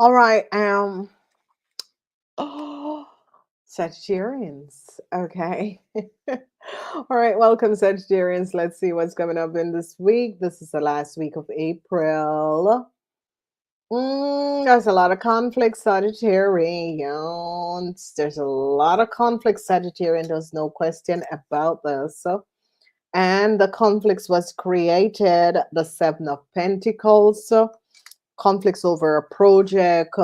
All right. Oh, Sagittarians. Okay. All right. Welcome, Sagittarians. Let's see what's coming up in this week. This is the last week of April. There's a lot of conflict, Sagittarians. There's a lot of conflict, Sagittarian. There's no question about this. And the conflicts was created the Seven of Pentacles. Conflicts over a project.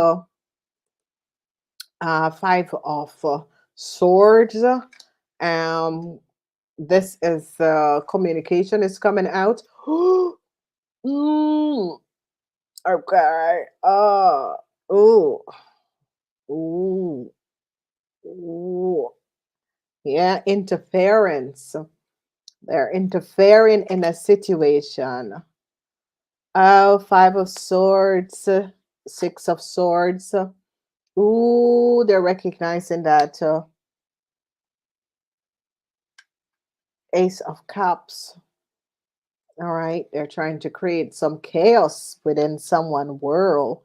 Five of Swords. Um, this is communication is coming out. Mm, okay. Ooh, ooh, ooh. Yeah, interference. They're interfering in a situation. Oh, Five of Swords, Six of Swords. Ooh, they're recognizing that Ace of Cups. All right, they're trying to create some chaos within someone's world.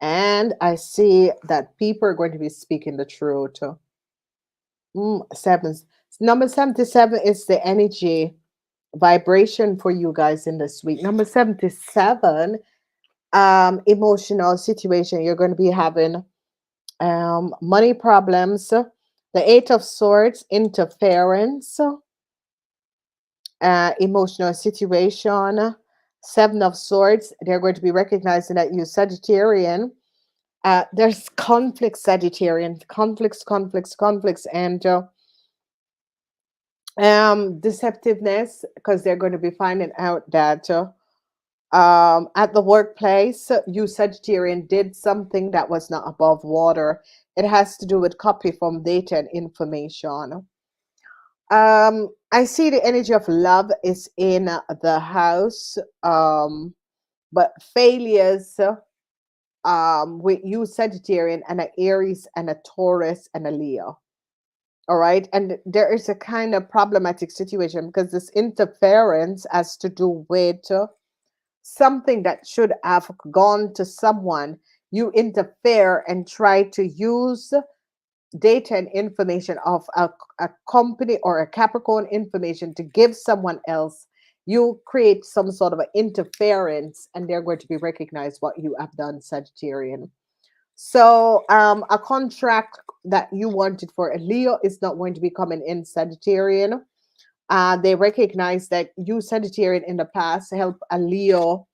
And I see that people are going to be speaking the truth. Seven. Number 77 is the energy vibration for you guys in this week. Number 77, emotional situation. You're going to be having money problems. The Eight of Swords, interference, emotional situation. Seven of Swords, they're going to be recognizing that you Sagittarian. There's conflicts, Sagittarian, conflicts, and deceptiveness because they're going to be finding out that at the workplace, you Sagittarian did something that was not above water. It has to do with copy from data and information. I see the energy of love is in the house, but failures with you Sagittarian and an Aries and a Taurus and a Leo. All right. And there is a kind of problematic situation because this interference has to do with something that should have gone to someone. You interfere and try to use data and information of a company or a Capricorn information to give someone else. You create some sort of an interference and they're going to be recognized what you have done, Sagittarian. So a contract that you wanted for a Leo is not going to be coming in, Sagittarian. They recognize that you Sagittarian in the past helped a Leo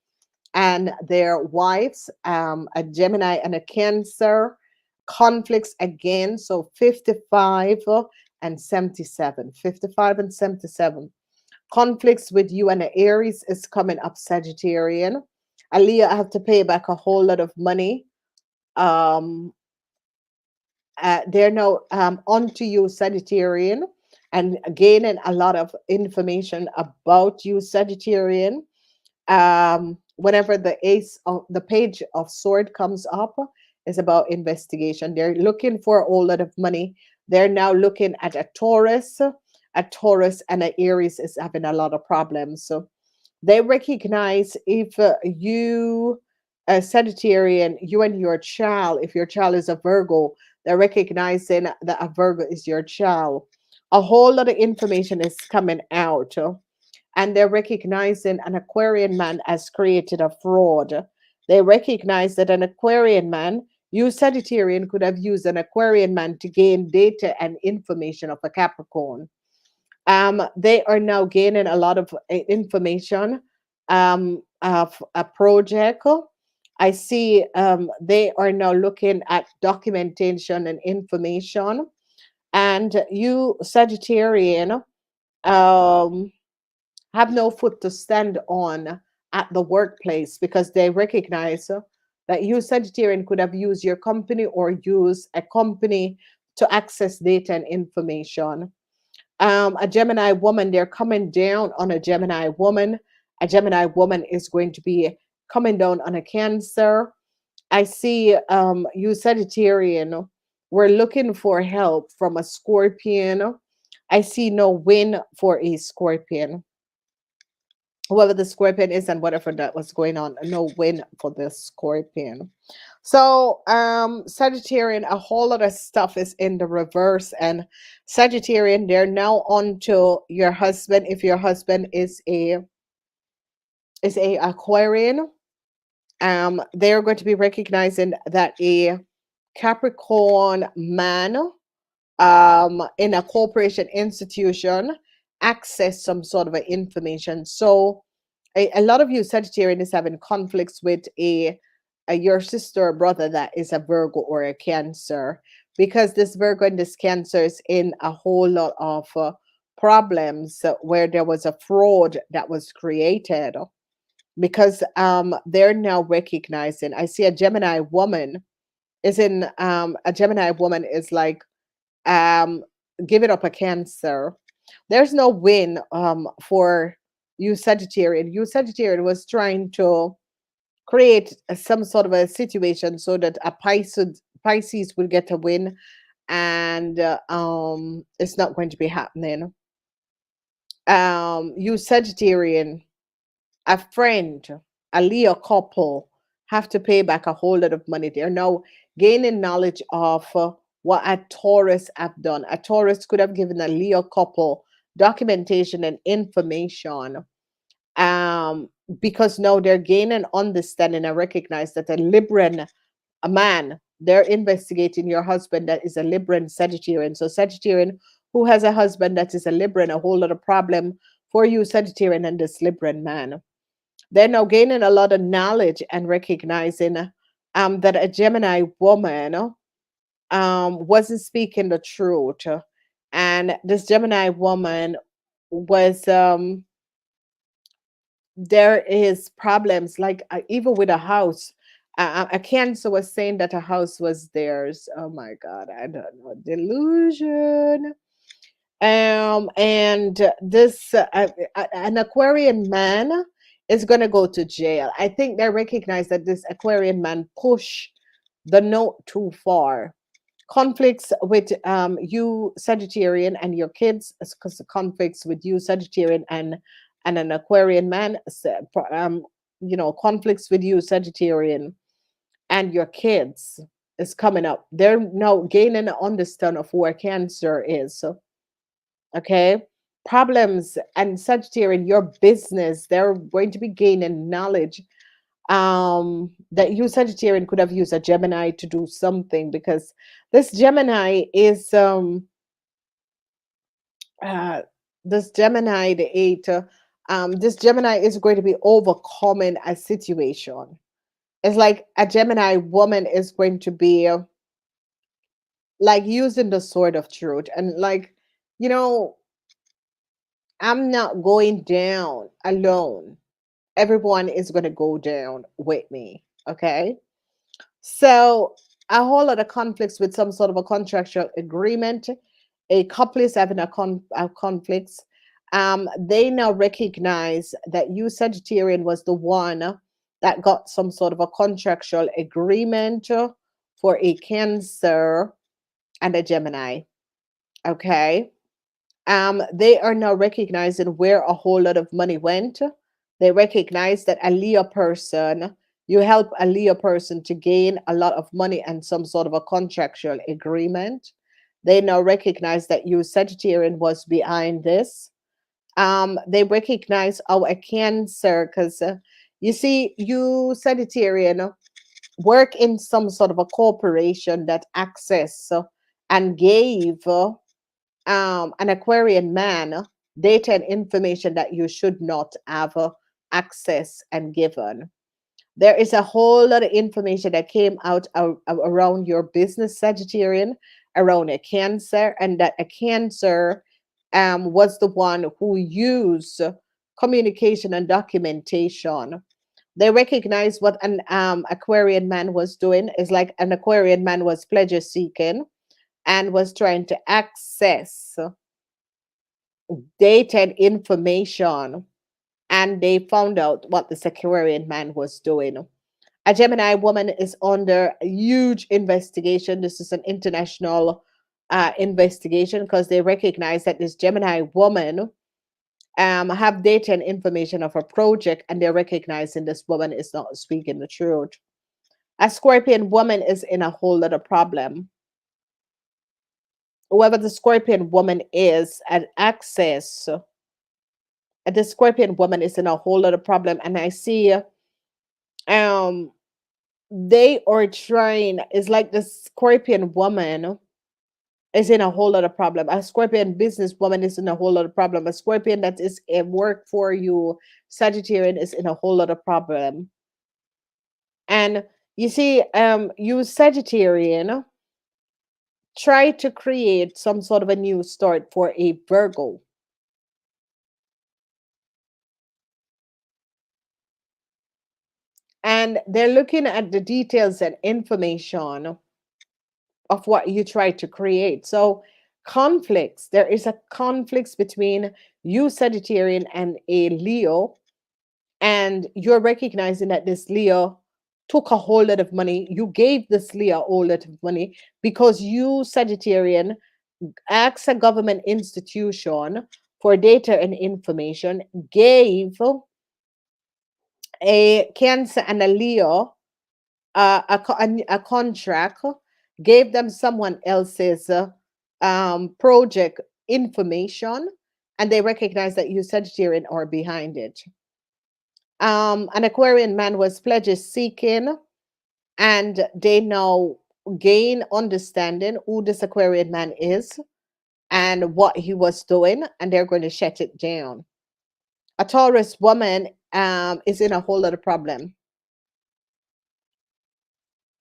and their wives, a Gemini and a Cancer. Conflicts again, so 55 and 77. 55 and 77. Conflicts with you and the Aries is coming up, Sagittarian. A Leo have to pay back a whole lot of money. Um, they're now onto you, Sagittarian, and gaining a lot of information about you, Sagittarian. Whenever the ace of the page of sword comes up, is about investigation. They're looking for a whole lot of money. They're now looking at a Taurus. A Taurus and an Aries is having a lot of problems. So they recognize if you a Sagittarian, you and your child, if your child is a Virgo, they're recognizing that a Virgo is your child. A whole lot of information is coming out, and they're recognizing an Aquarian man has created a fraud. They recognize that an Aquarian man, you Sagittarian, could have used an Aquarian man to gain data and information of a Capricorn. They are now gaining a lot of information of a project. I see they are now looking at documentation and information. And you, Sagittarian, um, have no foot to stand on at the workplace because they recognize that you, Sagittarian, could have used your company or use a company to access data and information. A Gemini woman, they're coming down on a Gemini woman. A Gemini woman is going to be coming down on a Cancer. I see you Sagittarian. We're looking for help from a Scorpion. I see no win for a Scorpion. whoever the scorpion is and whatever that was going on. No win for the scorpion. So Sagittarian, a whole lot of stuff is in the reverse, and Sagittarian, they're now on to your husband. If your husband is a Aquarian, they're going to be recognizing that a Capricorn man in a corporation institution access some sort of a information. So a lot of you Sagittarian is having conflicts with a your sister or brother that is a Virgo or a Cancer, because this Virgo and this Cancer is in a whole lot of problems where there was a fraud that was created, because they're now recognizing. I see a Gemini woman is in a Gemini woman is like um giving up a Cancer. There's no win for you Sagittarian. You Sagittarian was trying to create some sort of a situation so that a Pisces will get a win, and it's not going to be happening. You Sagittarian, a friend, a Leo couple have to pay back a whole lot of money. They're now gaining knowledge of what a Taurus have done. A Taurus could have given a Leo couple documentation and information, um, because now they're gaining understanding and recognize that a Libran, a man, they're investigating your husband that is a Libran Sagittarian. So Sagittarian who has a husband that is a Libran, a whole lot of problem for you Sagittarian and this Libran man. They're now gaining a lot of knowledge and recognizing that a Gemini woman wasn't speaking the truth. And this Gemini woman was, there is problems, like even with a house. A Cancer was saying that a house was theirs. Oh my God, I don't know. Delusion. And this an Aquarian man is going to go to jail. I think they recognize that this Aquarian man push the note too far. Conflicts with you Sagittarian and your kids, because conflicts with you Sagittarian and an Aquarian man, conflicts with you Sagittarian and your kids is coming up. They're now gaining an understanding of where Cancer is. So, okay, problems and Sagittarian, your business, they're going to be gaining knowledge that you Sagittarian could have used a Gemini to do something, because this Gemini is uh this Gemini, the eight, this Gemini is going to be overcoming a situation. It's like a Gemini woman is going to be like using the sword of truth, and like, you know, I'm not going down alone. Everyone is going to go down with me. Okay. So a whole lot of conflicts with some sort of a contractual agreement. A couple is having a conflicts. They now recognize that you Sagittarian was the one that got some sort of a contractual agreement for a Cancer and a Gemini. Okay. They are now recognizing where a whole lot of money went. They recognize that a Leo person, you help a Leo person to gain a lot of money and some sort of a contractual agreement. They now recognize that you Sagittarian was behind this. They recognize our Cancer, because you see, you Sagittarian work in some sort of a corporation that access and gave an Aquarian man data and information that you should not have access and given. There is a whole lot of information that came out around your business, Sagittarian, around a Cancer, and that a Cancer was the one who used communication and documentation. They recognize what an Aquarian man was doing is like an Aquarian man was pleasure seeking and was trying to access data and information, and they found out what the Aquarian man was doing. A Gemini woman is under a huge investigation. This is an international investigation, because they recognize that this Gemini woman have data and information of a project, and they're recognizing this woman is not speaking the truth. A Scorpion woman is in a whole lot of problem. Whoever the Scorpion woman is, at access, the Scorpion woman is in a whole lot of problem. And I see um they are trying, it's like the Scorpion woman is in a whole lot of problem. A Scorpion businesswoman is in a whole lot of problem. A Scorpion that is a work for you, Sagittarian, is in a whole lot of problem. And you see, you Sagittarian try to create some sort of a new start for a Virgo. And they're looking at the details and information of what you try to create. So conflicts, there is a conflicts between you Sagittarian and a Leo, and you're recognizing that this Leo took a whole lot of money. You gave this Leo a whole lot of money because you Sagittarian asked a government institution for data and information, gave a Cancer and a Leo a contract, gave them someone else's project information, and they recognize that you Sagittarian are behind it. An Aquarian man was pleasure seeking, and they now gain understanding who this Aquarian man is and what he was doing, and they're going to shut it down. A Taurus woman is in a whole lot of problem.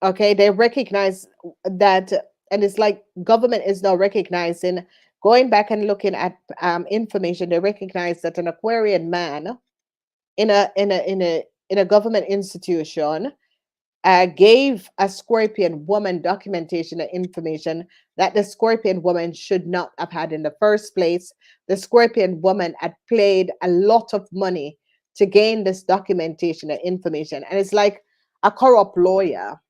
Okay, they recognize that, and it's like government is now recognizing, going back and looking at information. They recognize that an Aquarian man in a government institution gave a Scorpion woman documentation and information that the Scorpion woman should not have had in the first place. The Scorpion woman had paid a lot of money to gain this documentation and information, and it's like a corrupt lawyer,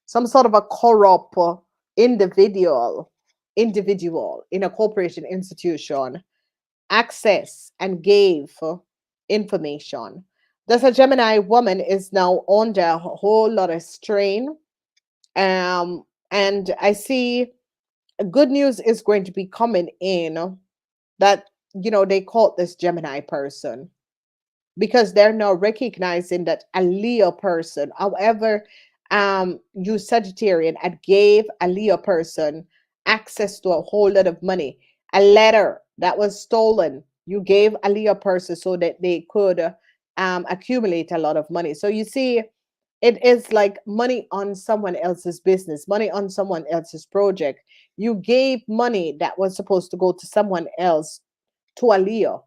some sort of a corrupt individual individual in a corporation institution access and gave information. Thus, a Gemini woman is now under a whole lot of strain. And I see good news is going to be coming in, that, they caught this Gemini person because they're now recognizing that a Leo person, however, you Sagittarian had gave a Leo person access to a whole lot of money, a letter that was stolen. You gave a Leo person so that they could accumulate a lot of money. So you see, it is like money on someone else's business, money on someone else's project. You gave money that was supposed to go to someone else, to a Leo.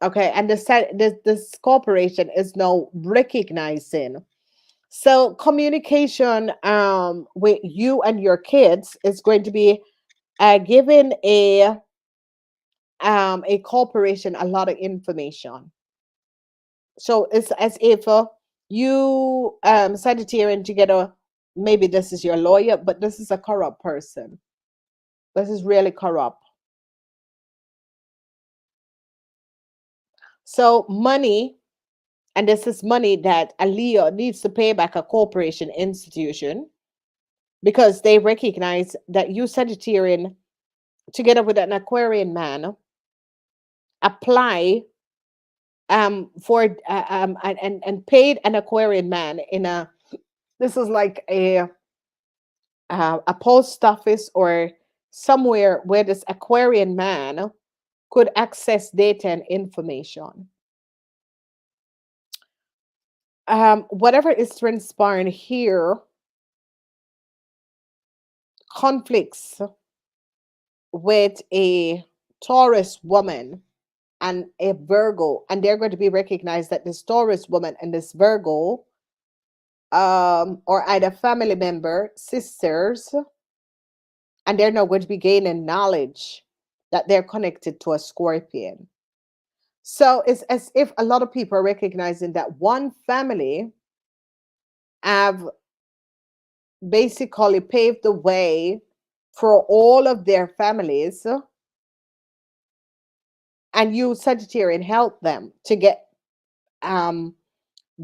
Okay, and this corporation is now recognizing. So communication with you and your kids is going to be giving a corporation a lot of information. So it's as if you Sagittarian together, maybe this is your lawyer, but this is a corrupt person. This is really corrupt. So money, and this is money that a Leo needs to pay back a corporation institution because they recognize that you Sagittarian, together with an Aquarian man, apply for and paid an Aquarian man in a, this is like a post office or somewhere where this Aquarian man could access data and information. Whatever is transpiring here, conflicts with a Taurus woman and a Virgo, and they're going to be recognized that this Taurus woman and this Virgo are either family member, sisters, and they're now going to be gaining knowledge that they're connected to a Scorpion. So it's as if a lot of people are recognizing that one family have basically paved the way for all of their families and you Sagittarian help them to get um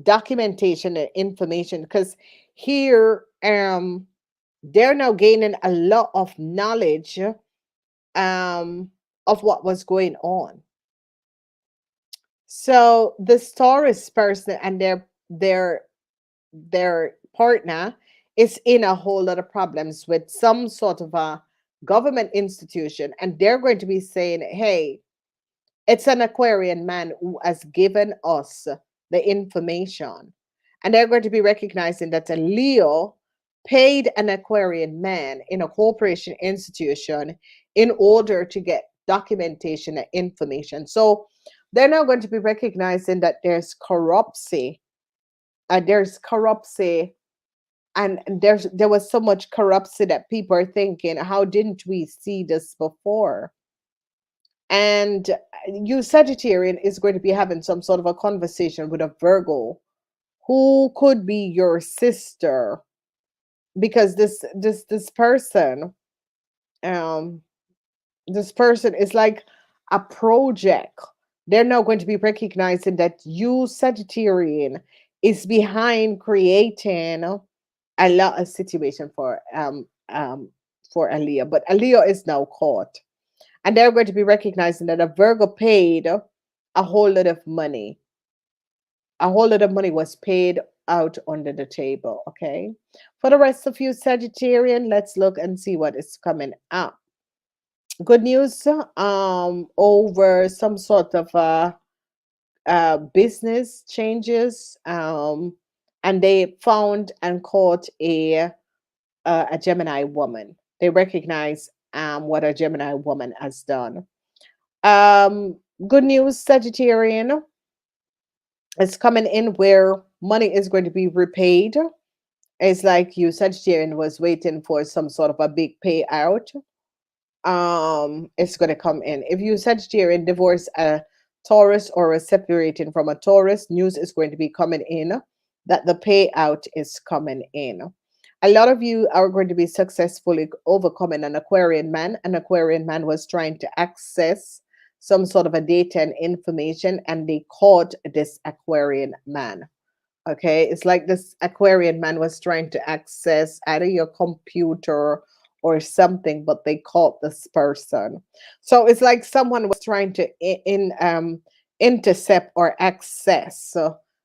documentation and information, because here they're now gaining a lot of knowledge of what was going on. So the Taurus person and their partner is in a whole lot of problems with some sort of a government institution, and they're going to be saying, hey, it's an Aquarian man who has given us the information. And they're going to be recognizing that a Leo paid an Aquarian man in a corporation institution in order to get documentation and information. So they're now going to be recognizing that there's corruption, and there was so much corruption that people are thinking, how didn't we see this before? And you Sagittarian is going to be having some sort of a conversation with a Virgo who could be your sister, because um this person is like a project. They're now going to be recognizing that you Sagittarian is behind creating a lot of situation for Aaliyah, but Aaliyah is now caught, and they're going to be recognizing that a Virgo paid a whole lot of money. A whole lot of money was paid out under the table. Okay. For the rest of you Sagittarian, let's look and see what is coming up. Good news over some sort of business changes, and they found and caught a Gemini woman. They recognize what a Gemini woman has done. Good news, Sagittarian, is coming in where money is going to be repaid. It's like you Sagittarian was waiting for some sort of a big payout. It's going to come in. If you Sagittarian divorce a Taurus or are separating from a Taurus, news is going to be coming in that the payout is coming in. A lot of you are going to be successfully overcoming an Aquarian man. An Aquarian man was trying to access some sort of a data and information, and they caught this Aquarian man. Okay, it's like this Aquarian man was trying to access either your computer or something, but they caught this person. So it's like someone was trying to intercept or access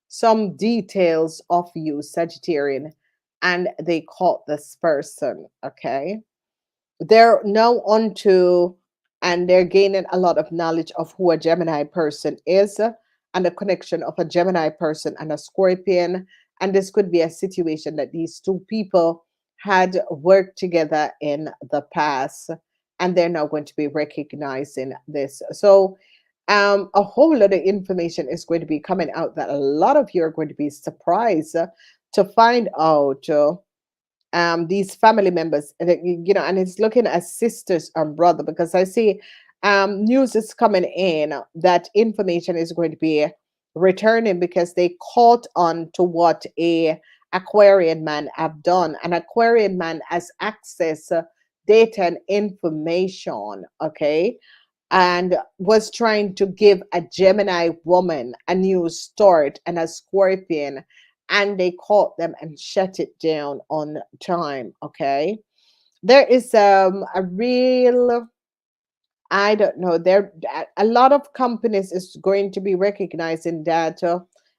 some details of you, Sagittarian, and they caught this person. Okay, they're now onto, and they're gaining a lot of knowledge of who a Gemini person is, and the connection of a Gemini person and a Scorpion. And this could be a situation that these two people had worked together in the past, and they're now going to be recognizing this. So a whole lot of information is going to be coming out that a lot of you are going to be surprised to find out. These family members, and it's looking at sisters and brother, because I see news is coming in that information is going to be returning because they caught on to what a Aquarian man have done. An Aquarian man has access data and information, okay, and was trying to give a Gemini woman a new start and a Scorpion, and they caught them and shut it down on time. Okay, there is a real, I don't know, there a lot of companies is going to be recognizing that,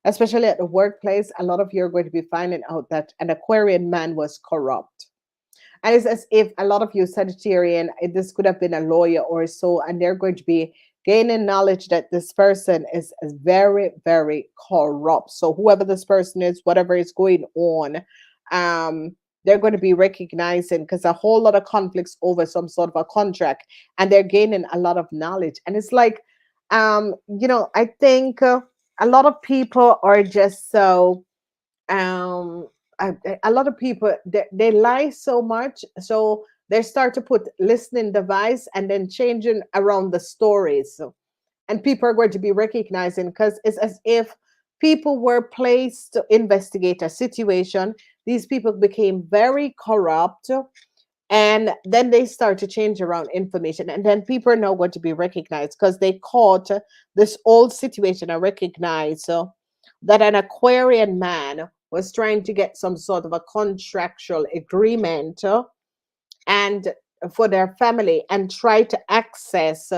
especially at the workplace. A lot of you are going to be finding out that an Aquarian man was corrupt. And it's as if a lot of you Sagittarian, this could have been a lawyer or so, and they're going to be gaining knowledge that this person is very, very corrupt. So whoever this person is, whatever is going on, um, they're going to be recognizing, because a whole lot of conflicts over some sort of a contract, and they're gaining a lot of knowledge. And it's like, I think a lot of people are just so um a lot of people, they lie so much, so they start to put listening device and then changing around the stories, and people are going to be recognizing, because it's as if people were placed to investigate a situation. These people became very corrupt, And then they start to change around information, and then people are now going to be recognized because they caught this old situation and recognize that an Aquarian man was trying to get some sort of a contractual agreement and for their family and try to access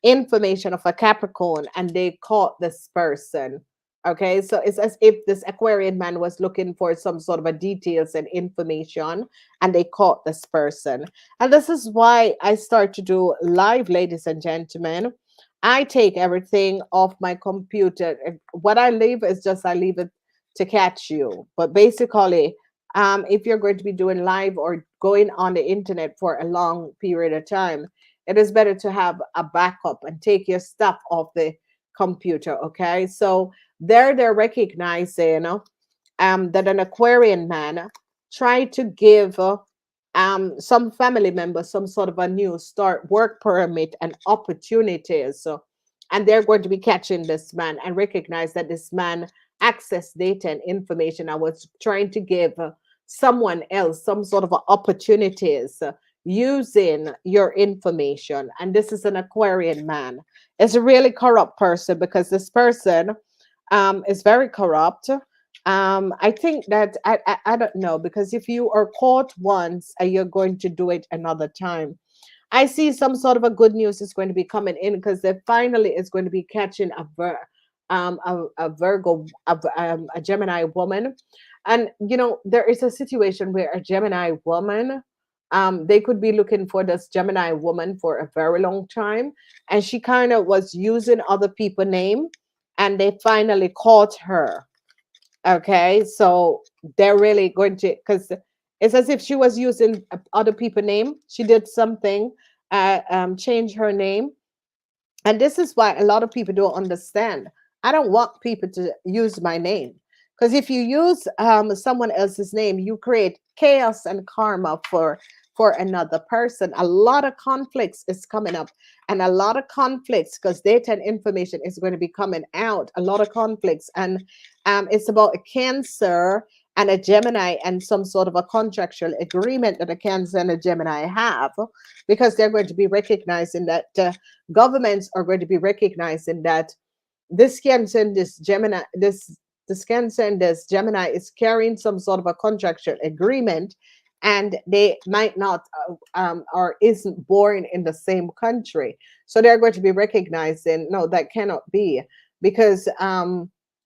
information of a Capricorn, and they caught this person. Okay, so it's as if this Aquarian man was looking for some sort of a details and information, and they caught this person. And this is why I start to do live, ladies and gentlemen. I take everything off my computer. What I leave is just I leave it to catch you. But basically, if you're going to be doing live or going on the internet for a long period of time, it is better to have a backup and take your stuff off the computer. Okay, so there they're recognizing that an Aquarian man tried to give some family members some sort of a new start, work permit, and opportunities. So, and they're going to be catching this man and recognize that this man access data and information. I was trying to give someone else some sort of opportunities using your information. And this is an Aquarian man. It's a really corrupt person because this person is very corrupt. I think that I don't know, because if you are caught once, you're going to do it another time. I see some sort of a good news is going to be coming in because they finally is going to be catching a Virgo, a Gemini woman. And you know, there is a situation where a Gemini woman, they could be looking for this Gemini woman for a very long time, and she kind of was using other people name, and they finally caught her. Okay, so they're really going to, because it's as if she was using other people name. She did something, change her name, and this is why a lot of people don't understand. I don't want people to use my name, because if you use someone else's name, you create chaos and karma for another person. A lot of conflicts is coming up, and a lot of conflicts because data and information is going to be coming out. A lot of conflicts, and it's about a Cancer and a Gemini and some sort of a contractual agreement that a Cancer and a Gemini have, because they're going to be recognizing that governments are going to be recognizing that this Cancer and this Gemini, this Cancer and this Gemini is carrying some sort of a contractual agreement, and they might not or isn't born in the same country. So they're going to be recognizing, no, that cannot be, because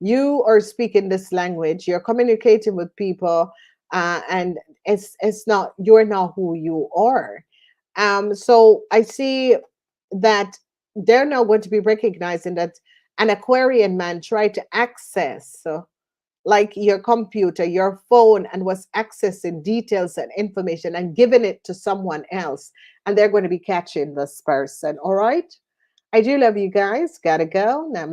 you are speaking this language, you're communicating with people, and it's not, you're not who you are. So I see that they're now going to be recognizing that an Aquarian man tried to access like your computer, your phone, and was accessing details and information and giving it to someone else. And they're going to be catching this person. All right. I do love you guys. Gotta go. Namaste.